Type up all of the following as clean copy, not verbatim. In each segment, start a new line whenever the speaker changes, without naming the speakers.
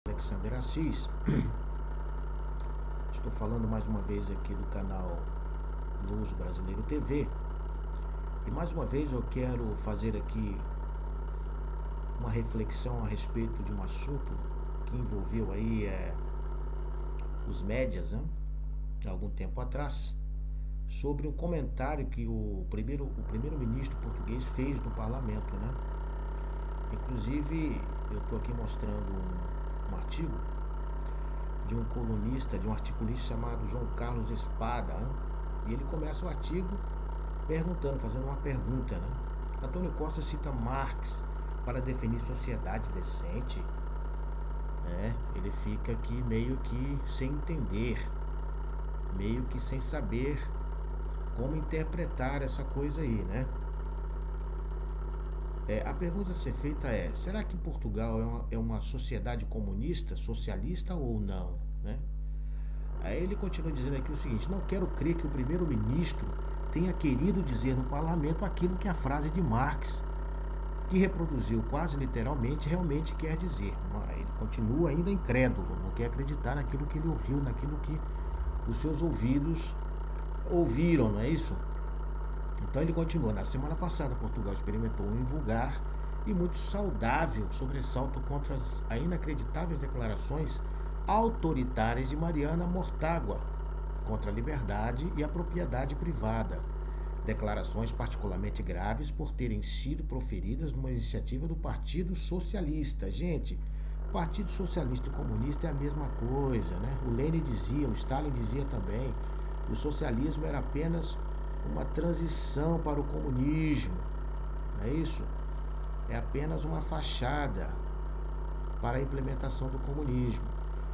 Alexander Assis. Estou falando mais uma vez aqui do canal Luso Brasileiro TV. E mais uma vez eu quero fazer aqui uma reflexão a respeito de um assunto que envolveu aí os médias, né, há algum tempo atrás, sobre um comentário que o primeiro-ministro português fez no parlamento, né? Inclusive, eu estou aqui mostrando um artigo de um colunista, de um articulista chamado João Carlos Espada, né? E ele começa o artigo fazendo uma pergunta, né? Antônio Costa cita Marx para definir sociedade decente. Ele fica aqui meio que sem entender, meio que sem saber como interpretar essa coisa aí, né? A pergunta a ser feita é: será que Portugal é uma sociedade comunista, socialista ou não, né? Aí ele continua dizendo aqui o seguinte: não quero crer que o primeiro-ministro tenha querido dizer no parlamento aquilo que a frase de Marx, que reproduziu quase literalmente, realmente quer dizer. Mas ele continua ainda incrédulo, não quer acreditar naquilo que ele ouviu, naquilo que os seus ouvidos ouviram, não é isso? Então ele continua: na semana passada Portugal experimentou um invulgar e muito saudável sobressalto contra as inacreditáveis declarações autoritárias de Mariana Mortágua contra a liberdade e a propriedade privada. Declarações particularmente graves por terem sido proferidas numa iniciativa do Partido Socialista. Gente, Partido Socialista e Comunista é a mesma coisa, né? O Lenin dizia, o Stalin dizia também, o socialismo era apenas uma transição para o comunismo, não é isso? É apenas uma fachada para a implementação do comunismo.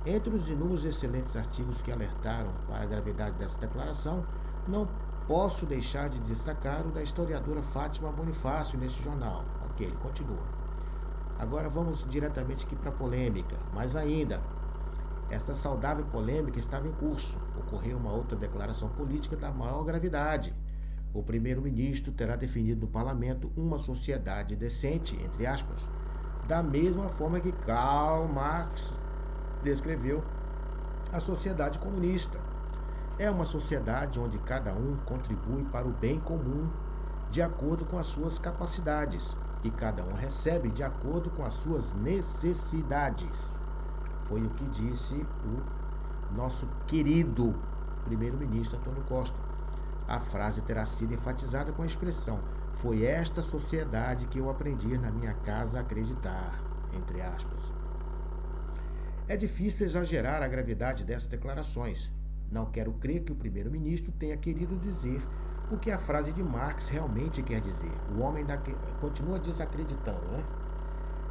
Entre os inúmeros excelentes artigos que alertaram para a gravidade dessa declaração, não posso deixar de destacar o da historiadora Fátima Bonifácio nesse jornal. Ok, ele continua. Agora vamos diretamente aqui para a polêmica. Mais ainda, esta saudável polêmica estava em curso. Ocorreu uma outra declaração política da maior gravidade. O primeiro-ministro terá definido no parlamento uma sociedade decente, entre aspas, da mesma forma que Karl Marx descreveu a sociedade comunista. É uma sociedade onde cada um contribui para o bem comum de acordo com as suas capacidades e cada um recebe de acordo com as suas necessidades. Foi o que disse o nosso querido primeiro-ministro Antônio Costa. A frase terá sido enfatizada com a expressão: foi esta sociedade que eu aprendi na minha casa a acreditar, entre aspas. É difícil exagerar a gravidade dessas declarações. Não quero crer que o primeiro-ministro tenha querido dizer o que a frase de Marx realmente quer dizer. O homem continua desacreditando, né?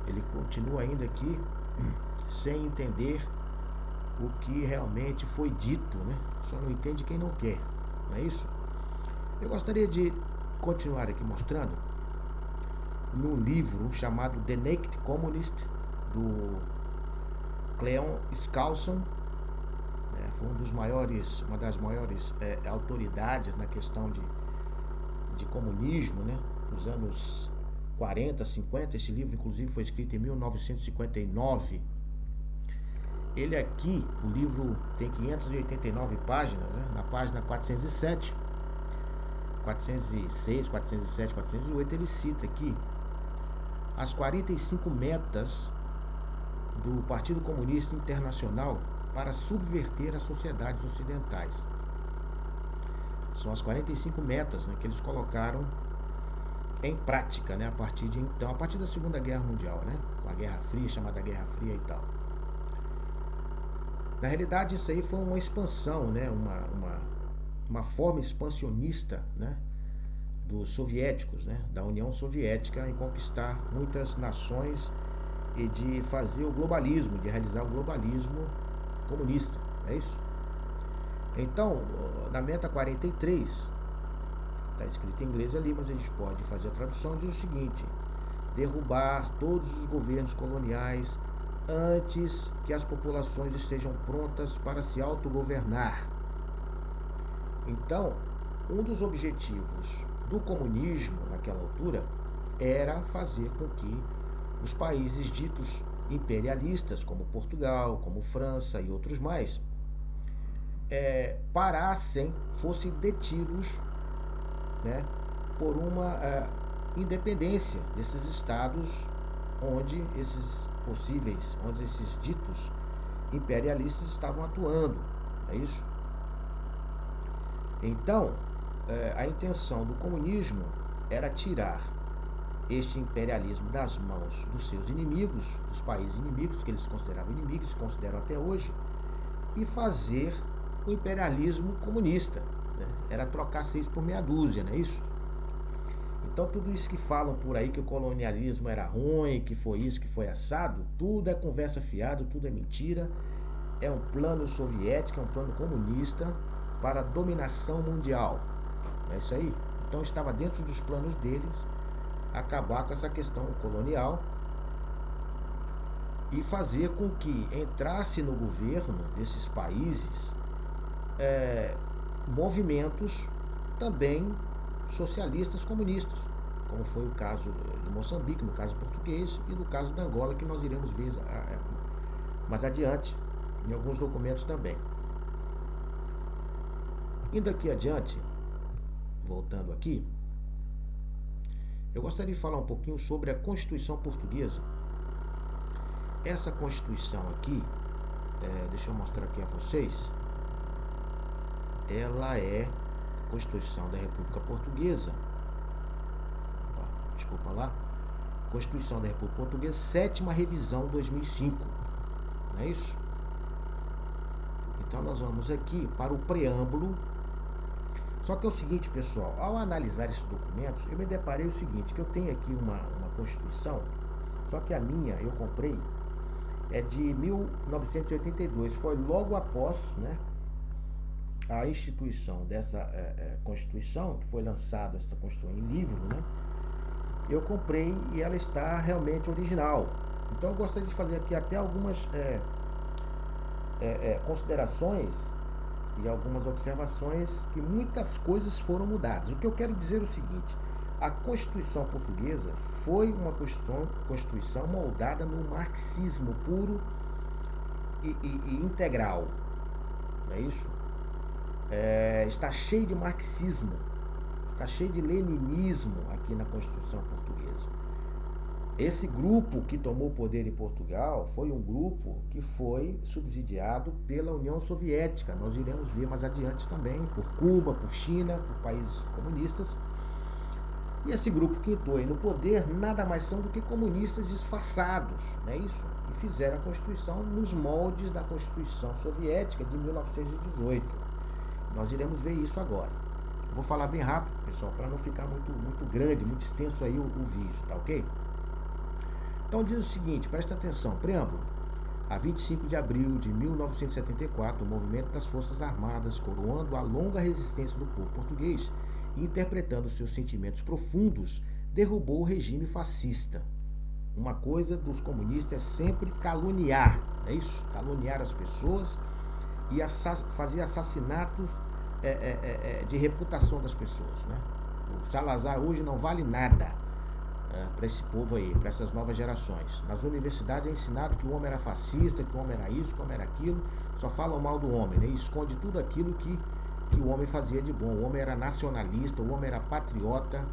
Ele continua ainda aqui sem entender o que realmente foi dito, né? Só não entende quem não quer, não é isso? Eu gostaria de continuar aqui mostrando num livro chamado The Naked Communist, do Cleon Skousen. Foi uma das maiores autoridades na questão de comunismo, né? Nos anos 40, 50. Esse livro, inclusive, foi escrito em 1959. Ele aqui, o livro tem 589 páginas, né? Na página 407, 406, 407, 408, ele cita aqui as 45 metas do Partido Comunista Internacional para subverter as sociedades ocidentais. São as 45 metas, né, que eles colocaram em prática, né, a partir da Segunda Guerra Mundial, né, com a Guerra Fria, chamada Guerra Fria e tal. Na realidade, isso aí foi uma expansão, né, uma forma expansionista, né, dos soviéticos, né, da União Soviética, em conquistar muitas nações e de fazer o globalismo, de realizar o globalismo comunista, é isso? Então, na meta 43, está escrito em inglês ali, mas a gente pode fazer a tradução, diz o seguinte: derrubar todos os governos coloniais antes que as populações estejam prontas para se autogovernar. Então, um dos objetivos do comunismo naquela altura era fazer com que os países ditos imperialistas como Portugal, como França e outros mais, parassem, fossem detidos, né, por uma independência desses estados onde onde esses ditos imperialistas estavam atuando, é isso? Então, a intenção do comunismo era tirar este imperialismo das mãos dos seus inimigos, dos países inimigos, que eles consideravam inimigos, consideram até hoje, e fazer o imperialismo comunista, né? Era trocar 6 por meia dúzia, não é isso? Então tudo isso que falam por aí, que o colonialismo era ruim, que foi isso, que foi assado, tudo é conversa fiada, tudo é mentira, é um plano soviético, é um plano comunista para a dominação mundial, não é isso aí? Então estava dentro dos planos deles acabar com essa questão colonial e fazer com que entrasse no governo desses países movimentos também socialistas comunistas, como foi o caso de Moçambique, no caso português, e no caso da Angola, que nós iremos ver mais adiante, em alguns documentos também. Indo aqui adiante, voltando aqui, eu gostaria de falar um pouquinho sobre a Constituição Portuguesa. Essa Constituição aqui, deixa eu mostrar aqui a vocês, ela é a Constituição da República Portuguesa, desculpa lá, Constituição da República Portuguesa, 7ª revisão 2005, não é isso? Então nós vamos aqui para o preâmbulo. Só que é o seguinte, pessoal, ao analisar esses documentos, eu me deparei o seguinte, que eu tenho aqui uma Constituição, só que a minha, eu comprei, é de 1982, foi logo após, né, a instituição dessa Constituição, que foi lançada essa Constituição em livro, né, eu comprei e ela está realmente original. Então eu gostaria de fazer aqui até algumas considerações e algumas observações, que muitas coisas foram mudadas. O que eu quero dizer é o seguinte: a Constituição Portuguesa foi uma Constituição moldada no marxismo puro e integral, não é isso? Está cheio de marxismo, está cheio de leninismo aqui na Constituição Portuguesa. Esse grupo que tomou o poder em Portugal foi um grupo que foi subsidiado pela União Soviética. Nós iremos ver mais adiante também, por Cuba, por China, por países comunistas. E esse grupo que entrou aí no poder nada mais são do que comunistas disfarçados, não é isso? E fizeram a Constituição nos moldes da Constituição Soviética de 1918. Nós iremos ver isso agora. Vou falar bem rápido, pessoal, para não ficar muito grande, muito extenso aí o vídeo, tá ok? Então diz o seguinte, presta atenção, preâmbulo. A 25 de abril de 1974, o movimento das Forças Armadas, coroando a longa resistência do povo português e interpretando seus sentimentos profundos, derrubou o regime fascista. Uma coisa dos comunistas é sempre caluniar, é isso? Caluniar as pessoas e fazer assassinatos de reputação das pessoas, né? O Salazar hoje não vale nada para esse povo aí, para essas novas gerações. Nas universidades é ensinado que o homem era fascista, que o homem era isso, que o homem era aquilo, só falam mal do homem, né? E esconde tudo aquilo que o homem fazia de bom. O homem era nacionalista, o homem era patriota,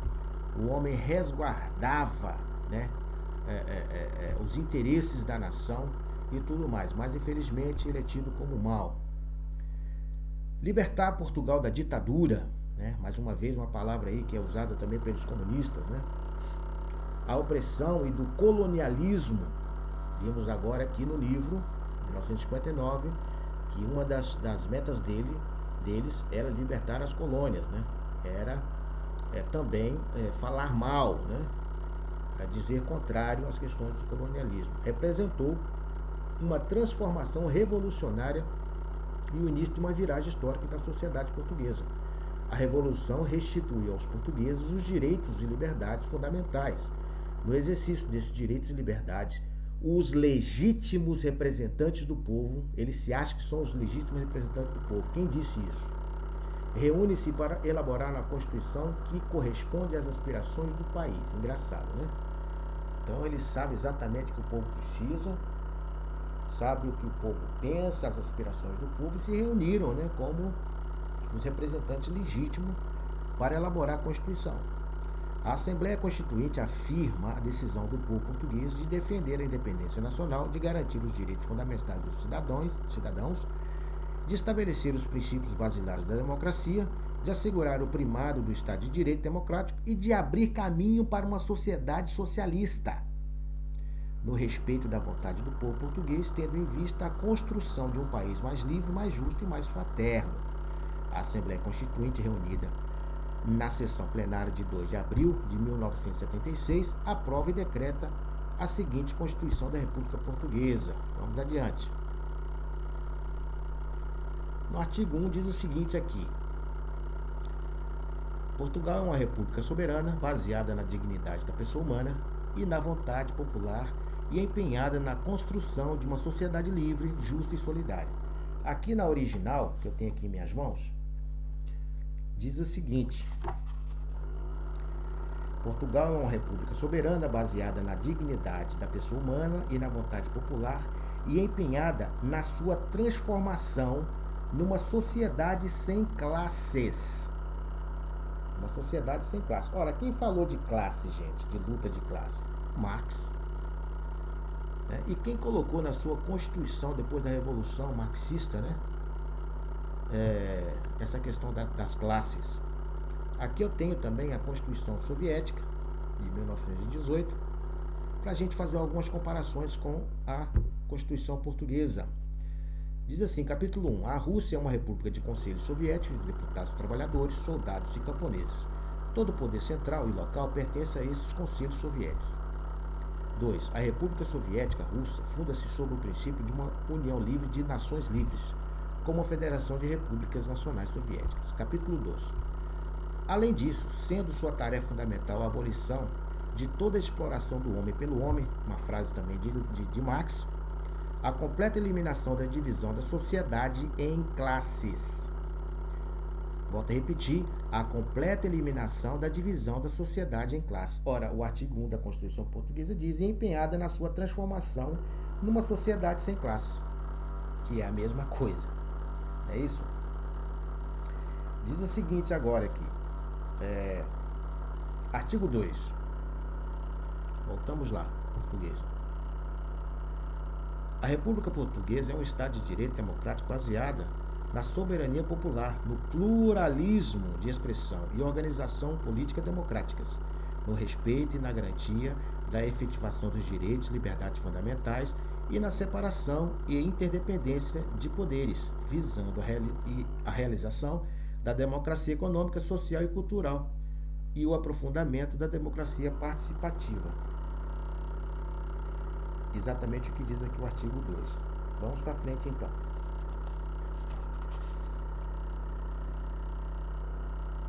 o homem resguardava, né, os interesses da nação e tudo mais, mas infelizmente ele é tido como mal. Libertar Portugal da ditadura, né? Mais uma vez uma palavra aí que é usada também pelos comunistas, né? A opressão e do colonialismo. Vimos agora aqui no livro, 1959, que uma das metas deles era libertar as colônias, né? Era também falar mal, né? Para dizer contrário às questões do colonialismo. Representou uma transformação revolucionária e o início de uma viragem histórica da sociedade portuguesa. A Revolução restituiu aos portugueses os direitos e liberdades fundamentais. No exercício desses direitos e liberdades, os legítimos representantes do povo, eles se acham que são os legítimos representantes do povo. Quem disse isso? Reúne-se para elaborar uma Constituição que corresponde às aspirações do país. Engraçado, né? Então ele sabe exatamente o que o povo precisa, sabe o que o povo pensa, as aspirações do povo, e se reuniram, né, como os representantes legítimos para elaborar a Constituição. A Assembleia Constituinte afirma a decisão do povo português de defender a independência nacional, de garantir os direitos fundamentais dos cidadãos, de estabelecer os princípios basilares da democracia, de assegurar o primado do Estado de Direito democrático e de abrir caminho para uma sociedade socialista, no respeito da vontade do povo português, tendo em vista a construção de um país mais livre, mais justo e mais fraterno. A Assembleia Constituinte, reunida na sessão plenária de 2 de abril de 1976, aprova e decreta a seguinte Constituição da República Portuguesa. Vamos adiante. No artigo 1 diz o seguinte aqui: Portugal é uma república soberana, baseada na dignidade da pessoa humana e na vontade popular e empenhada na construção de uma sociedade livre, justa e solidária. Aqui na original, que eu tenho aqui em minhas mãos, diz o seguinte: Portugal é uma república soberana, baseada na dignidade da pessoa humana e na vontade popular e empenhada na sua transformação numa sociedade sem classes. Uma sociedade sem classe. Ora, quem falou de classe, gente, de luta de classe? Marx. E quem colocou na sua Constituição, depois da Revolução Marxista, né, essa questão das classes? Aqui eu tenho também a Constituição Soviética, de 1918, para a gente fazer algumas comparações com a Constituição Portuguesa. Diz assim, capítulo 1, a Rússia é uma república de conselhos soviéticos, de deputados trabalhadores, soldados e camponeses. Todo o poder central e local pertence a esses conselhos soviéticos. 2. A República Soviética Russa funda-se sobre o princípio de uma união livre de nações livres, como a Federação de Repúblicas Nacionais Soviéticas. Capítulo 2. Além disso, sendo sua tarefa fundamental a abolição de toda a exploração do homem pelo homem, uma frase também de Marx, a completa eliminação da divisão da sociedade em classes. Volto a repetir, a completa eliminação da divisão da sociedade em classes. Ora, o artigo 1 da Constituição Portuguesa diz empenhada na sua transformação numa sociedade sem classe, que é a mesma coisa. Não é isso? Diz o seguinte agora aqui. Artigo 2. Voltamos lá, português. A República Portuguesa é um Estado de direito democrático baseada na soberania popular, no pluralismo de expressão e organização política democráticas, no respeito e na garantia da efetivação dos direitos e liberdades fundamentais e na separação e interdependência de poderes, visando a realização da democracia econômica, social e cultural e o aprofundamento da democracia participativa. Exatamente o que diz aqui o artigo 2. Vamos para frente então.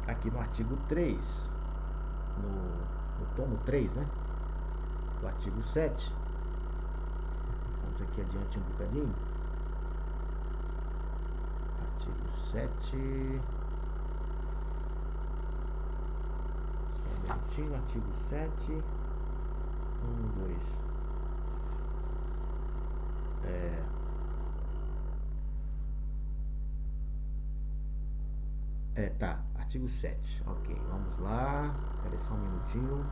Aqui no artigo 3, no tomo 3, né? Do artigo 7. Vamos aqui adiante um bocadinho. Artigo 7. Só um minutinho. Artigo 7. 1, 2. Tá. Artigo 7. Ok, vamos lá. Espera só um minutinho.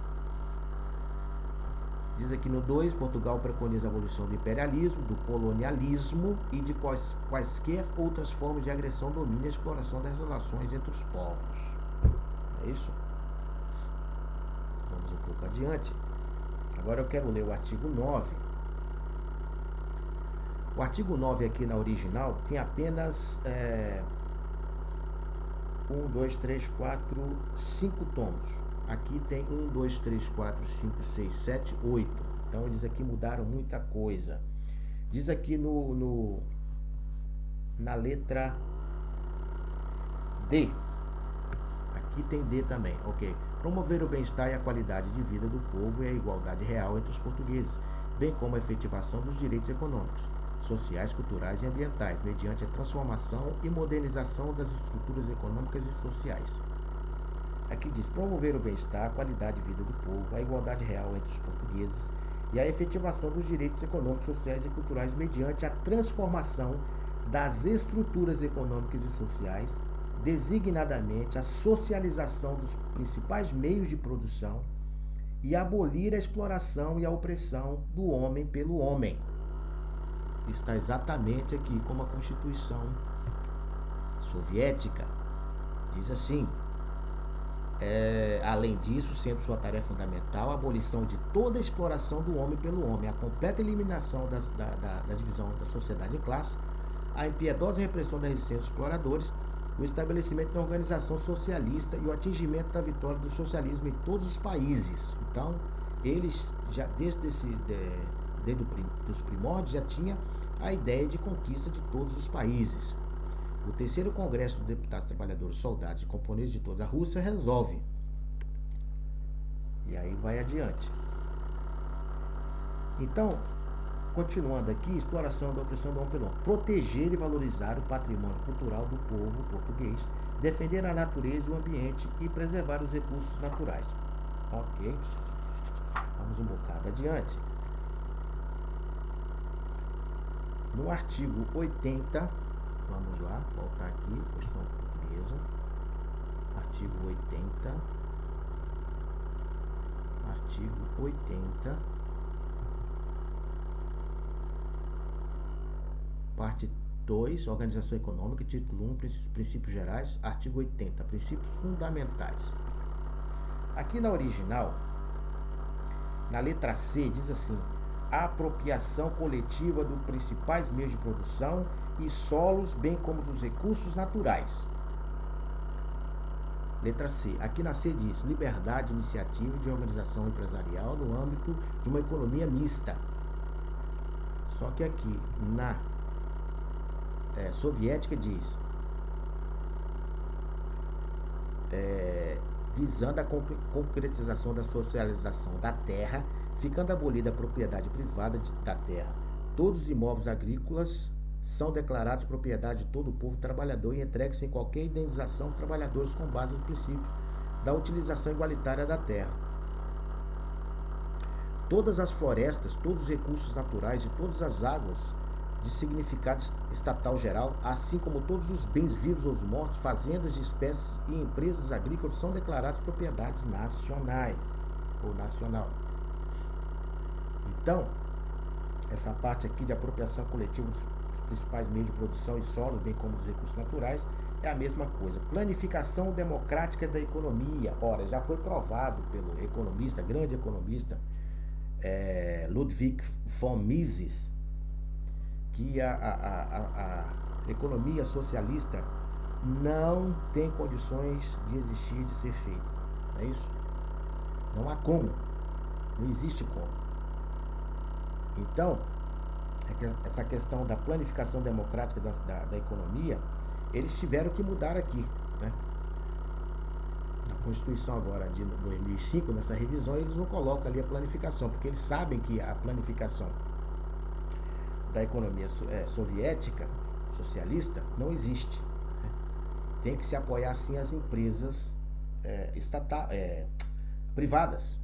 Diz aqui no 2, Portugal preconiza a abolição do imperialismo, do colonialismo e de quaisquer outras formas de agressão, domínio e exploração das relações entre os povos. É isso? Vamos um pouco adiante. Agora eu quero ler o artigo 9. O artigo 9 aqui na original tem apenas 1, 2, 3, 4, 5 tomos. Aqui tem 1, 2, 3, 4, 5, 6, 7, 8. Então eles aqui mudaram muita coisa. Diz aqui na letra D. Aqui tem D também, ok. Promover o bem-estar e a qualidade de vida do povo e a igualdade real entre os portugueses, bem como a efetivação dos direitos econômicos, sociais, culturais e ambientais, mediante a transformação e modernização das estruturas econômicas e sociais. Aqui diz promover o bem-estar, a qualidade de vida do povo, a igualdade real entre os portugueses e a efetivação dos direitos econômicos, sociais e culturais mediante a transformação das estruturas econômicas e sociais, designadamente a socialização dos principais meios de produção e abolir a exploração e a opressão do homem pelo homem. Está exatamente aqui como a Constituição soviética diz assim. Além disso, sendo sua tarefa fundamental a abolição de toda a exploração do homem pelo homem, a completa eliminação da divisão da sociedade em classe, a impiedosa repressão da resistência dos exploradores, o estabelecimento da organização socialista e o atingimento da vitória do socialismo em todos os países. Então, eles já desde os primórdios já tinha a ideia de conquista de todos os países. O terceiro Congresso dos Deputados, Trabalhadores, Soldados e Camponeses de toda a Rússia resolve. E aí vai adiante. Então, continuando aqui, exploração da opressão do homem pelo homem. Proteger e valorizar o patrimônio cultural do povo português, defender a natureza e o ambiente e preservar os recursos naturais. Ok. Vamos um bocado adiante. No artigo 80, vamos lá, voltar aqui, Constituição Portuguesa, artigo 80, parte 2, Organização Econômica, título 1, Princípios Gerais, artigo 80, Princípios Fundamentais. Aqui na original, na letra C, diz assim: a apropriação coletiva dos principais meios de produção e solos, bem como dos recursos naturais. Letra C. Aqui na C diz liberdade de iniciativa e de organização empresarial no âmbito de uma economia mista. Só que aqui na soviética diz visando a concretização da socialização da terra, ficando abolida a propriedade privada da terra. Todos os imóveis agrícolas são declarados propriedade de todo o povo trabalhador e entregues sem qualquer indenização aos trabalhadores com base nos princípios da utilização igualitária da terra. Todas as florestas, todos os recursos naturais e todas as águas de significado estatal geral, assim como todos os bens vivos ou mortos, fazendas de espécies e empresas agrícolas são declaradas propriedades nacionais ou nacional. Então, essa parte aqui de apropriação coletiva dos principais meios de produção e solos, bem como dos recursos naturais, é a mesma coisa. Planificação democrática da economia. Ora, já foi provado pelo economista, grande economista, Ludwig von Mises, que a economia socialista não tem condições de existir, de ser feita. Não é isso? Não há como. Não existe como. Então, essa questão da planificação democrática da economia, eles tiveram que mudar aqui, né? Na Constituição agora de 2005, nessa revisão, eles não colocam ali a planificação, porque eles sabem que a planificação da economia soviética, socialista, não existe, né? Tem que se apoiar sim as empresas privadas.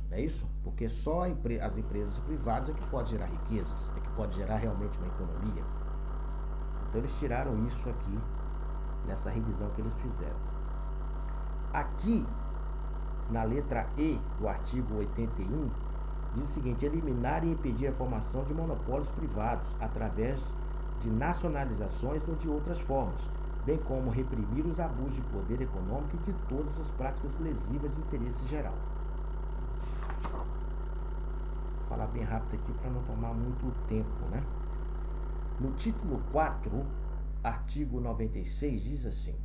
Não é isso? Porque só as empresas privadas é que pode gerar riquezas, é que pode gerar realmente uma economia. Então eles tiraram isso aqui nessa revisão que eles fizeram. Aqui, na letra E do artigo 81, diz o seguinte: eliminar e impedir a formação de monopólios privados através de nacionalizações ou de outras formas, bem como reprimir os abusos de poder econômico e de todas as práticas lesivas de interesse geral. Vou falar bem rápido aqui para não tomar muito tempo, né? No título 4, artigo 96, diz assim: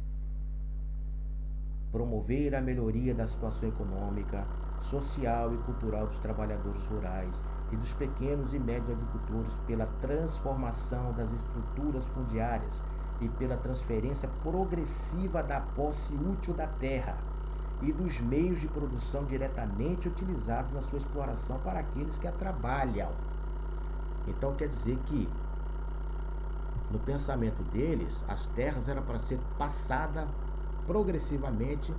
promover a melhoria da situação econômica, social e cultural dos trabalhadores rurais e dos pequenos e médios agricultores pela transformação das estruturas fundiárias e pela transferência progressiva da posse útil da terra e dos meios de produção diretamente utilizados na sua exploração para aqueles que a trabalham. Então quer dizer que no pensamento deles, as terras eram para ser passadas progressivamente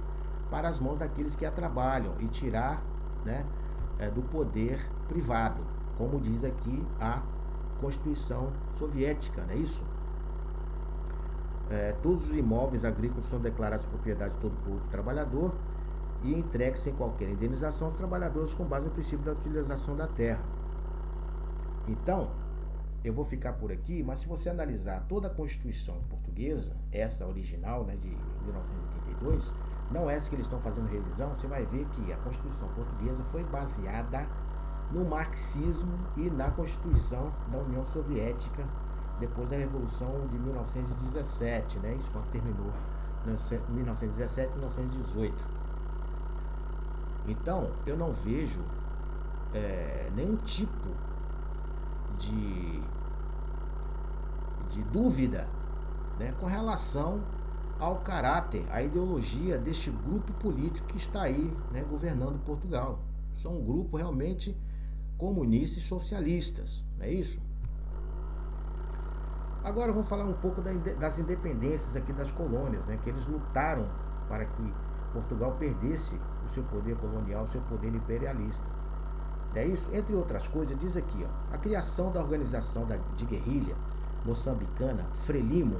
para as mãos daqueles que a trabalham e tirar, né, do poder privado, como diz aqui a Constituição Soviética, não é isso? Todos os imóveis agrícolas são declarados propriedade de todo o povo trabalhador e entregues sem qualquer indenização aos trabalhadores com base no princípio da utilização da terra. Então, eu vou ficar por aqui, mas se você analisar toda a Constituição portuguesa, essa original, né, de 1982, não essa que eles estão fazendo revisão, você vai ver que a Constituição portuguesa foi baseada no marxismo e na Constituição da União Soviética depois da Revolução de 1917, né? Isso quando terminou, 1917 e 1918. Então, eu não vejo nenhum tipo de dúvida, né, com relação ao caráter, à ideologia deste grupo político que está aí, né, governando Portugal. São um grupo realmente comunistas e socialistas, não é isso? Agora vamos falar um pouco das independências aqui das colônias, né, que eles lutaram para que Portugal perdesse o seu poder colonial, o seu poder imperialista. É isso? Entre outras coisas, diz aqui, ó, a criação da organização de guerrilha moçambicana, Frelimo,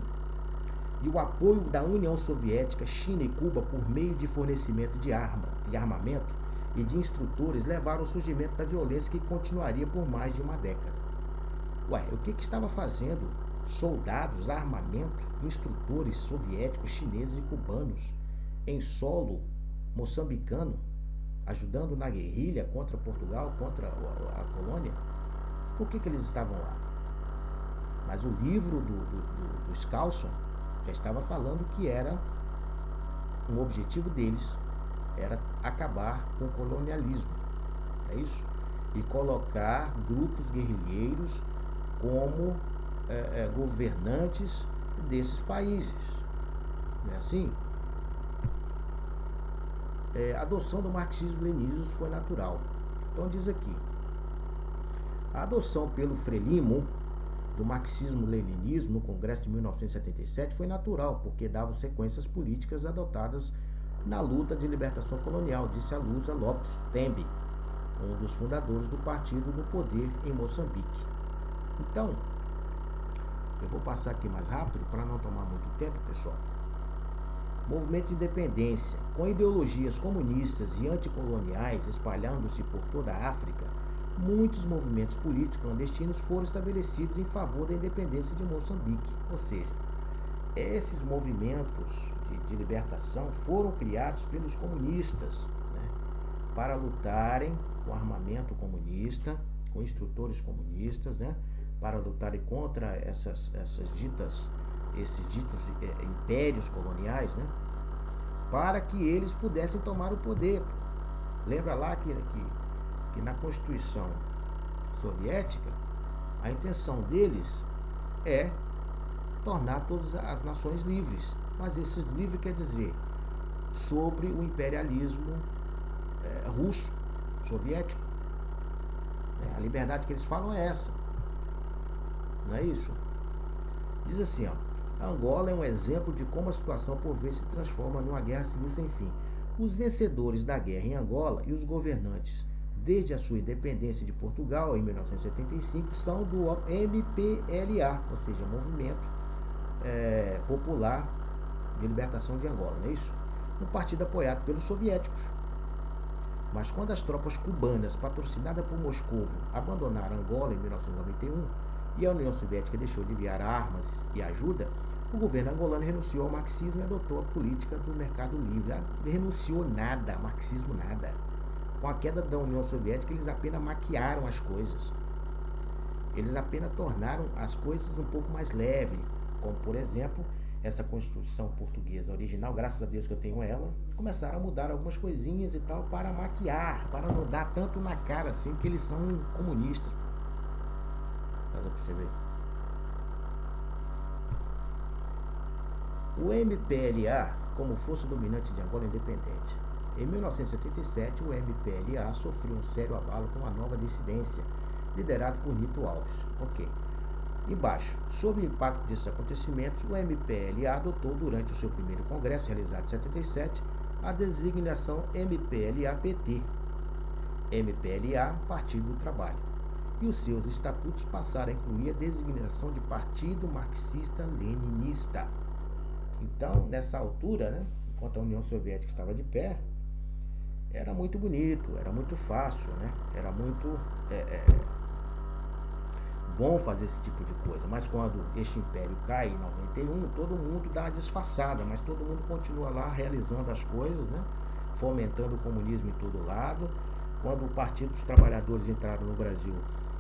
e o apoio da União Soviética, China e Cuba por meio de fornecimento de armamento e de instrutores levaram ao surgimento da violência que continuaria por mais de uma década. Ué, o que estava fazendo soldados, armamento, instrutores soviéticos, chineses e cubanos em solo moçambicano, ajudando na guerrilha contra Portugal, contra a colônia? Por que eles estavam lá? Mas o livro do Skousen já estava falando que era um objetivo deles, era acabar com o colonialismo, é isso? E colocar grupos guerrilheiros como governantes desses países, não é assim? A adoção do marxismo-leninismo foi natural. Então diz aqui, a adoção pelo Frelimo do marxismo-leninismo no Congresso de 1977 foi natural, porque dava sequências políticas adotadas na luta de libertação colonial, disse a Lusa Lopes Tembe, um dos fundadores do partido do poder em Moçambique. Então, eu vou passar aqui mais rápido para não tomar muito tempo, pessoal. Movimento de independência, com ideologias comunistas e anticoloniais espalhando-se por toda a África, muitos movimentos políticos clandestinos foram estabelecidos em favor da independência de Moçambique. Ou seja, esses movimentos de libertação foram criados pelos comunistas, né, para lutarem com armamento comunista, com instrutores comunistas, né, para lutarem contra esses ditos impérios coloniais, né, para que eles pudessem tomar o poder. Lembra lá que na Constituição Soviética, a intenção deles é tornar todas as nações livres. Mas esses livres quer dizer sobre o imperialismo russo, soviético. A liberdade que eles falam é essa. Não é isso? Diz assim, ó, Angola é um exemplo de como a situação por vezes se transforma numa guerra civil sem fim. Os vencedores da guerra em Angola e os governantes desde a sua independência de Portugal em 1975 são do MPLA, ou seja, Movimento Popular de Libertação de Angola, não é isso? Um partido apoiado pelos soviéticos. Mas quando as tropas cubanas, patrocinadas por Moscou, abandonaram Angola em 1991 e a União Soviética deixou de enviar armas e ajuda, o governo angolano renunciou ao marxismo e adotou a política do mercado livre. Renunciou nada, marxismo nada. Com a queda da União Soviética, eles apenas maquiaram as coisas. Eles apenas tornaram as coisas um pouco mais leves, como, por exemplo, essa Constituição portuguesa original, graças a Deus que eu tenho ela, começaram a mudar algumas coisinhas e tal para maquiar, para não dar tanto na cara assim que eles são comunistas. Dá pra perceber? O MPLA, como força dominante de Angola independente. Em 1977, o MPLA sofreu um sério abalo com a nova dissidência, liderado por Nito Alves. Ok. Embaixo, sob o impacto desses acontecimentos, o MPLA adotou durante o seu primeiro congresso, realizado em 77, a designação MPLA-PT, MPLA, Partido do Trabalho, e os seus estatutos passaram a incluir a designação de Partido Marxista-Leninista. Então, nessa altura, né, enquanto a União Soviética estava de pé, era muito bonito, era muito fácil, né, era muito bom fazer esse tipo de coisa. Mas quando este império cai em 91, todo mundo dá uma disfarçada, mas todo mundo continua lá realizando as coisas, né, fomentando o comunismo em todo lado. Quando o Partido dos Trabalhadores entraram no Brasil,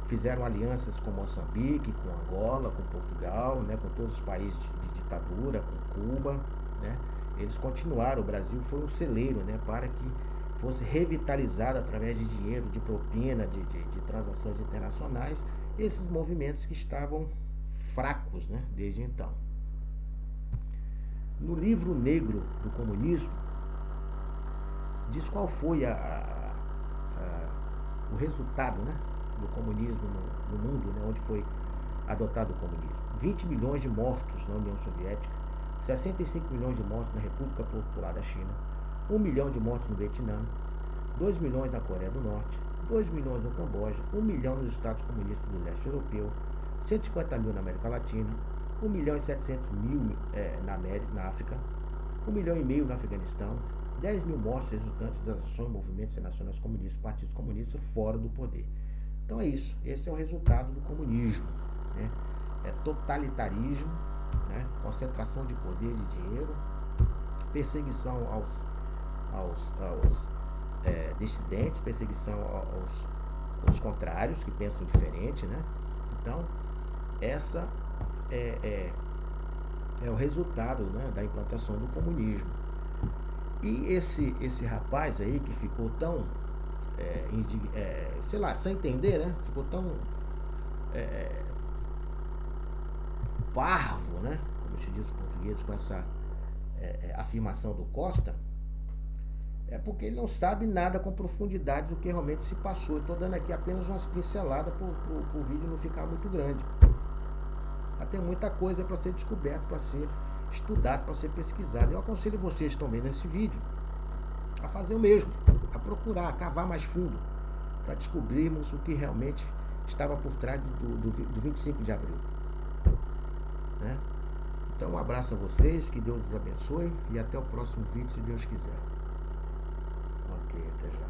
fizeram alianças com Moçambique, com Angola, com Portugal, né, com todos os países de ditadura, com Cuba, né. Eles continuaram, o Brasil foi um celeiro, né, para que fosse revitalizado através de dinheiro, de propina, de transações internacionais, esses movimentos que estavam fracos, né, desde então. No livro negro do comunismo, diz qual foi o resultado, né, do comunismo no mundo, né, onde foi adotado o comunismo. 20 milhões de mortos na União Soviética, 65 milhões de mortos na República Popular da China, 1 milhão de mortos no Vietnã, 2 milhões na Coreia do Norte, 2 milhões no Camboja, 1 milhão nos Estados Comunistas do Leste Europeu, 150 mil na América Latina, 1 milhão e 700 mil na África, 1 milhão e meio no Afeganistão, 10 mil mortes resultantes das ações e movimentos nacionais comunistas, partidos comunistas fora do poder. Então é isso, esse é o resultado do comunismo, né? É totalitarismo, né? Concentração de poder e de dinheiro, perseguição aos dissidentes, perseguição aos contrários, que pensam diferente, né? Então, essa é o resultado, né, da implantação do comunismo. E esse rapaz aí que ficou tão, sei lá, sem entender, né? Ficou tão parvo, né? Como se diz em português, com essa afirmação do Costa, é porque ele não sabe nada com profundidade do que realmente se passou. Eu estou dando aqui apenas umas pinceladas para o vídeo não ficar muito grande. Mas tem muita coisa para ser descoberto, para ser estudado, para ser pesquisado. Eu aconselho vocês que estão vendo esse vídeo a fazer o mesmo, a procurar, a cavar mais fundo, para descobrirmos o que realmente estava por trás do 25 de abril. Né? Então, um abraço a vocês, que Deus os abençoe e até o próximo vídeo, se Deus quiser. Ok, até já.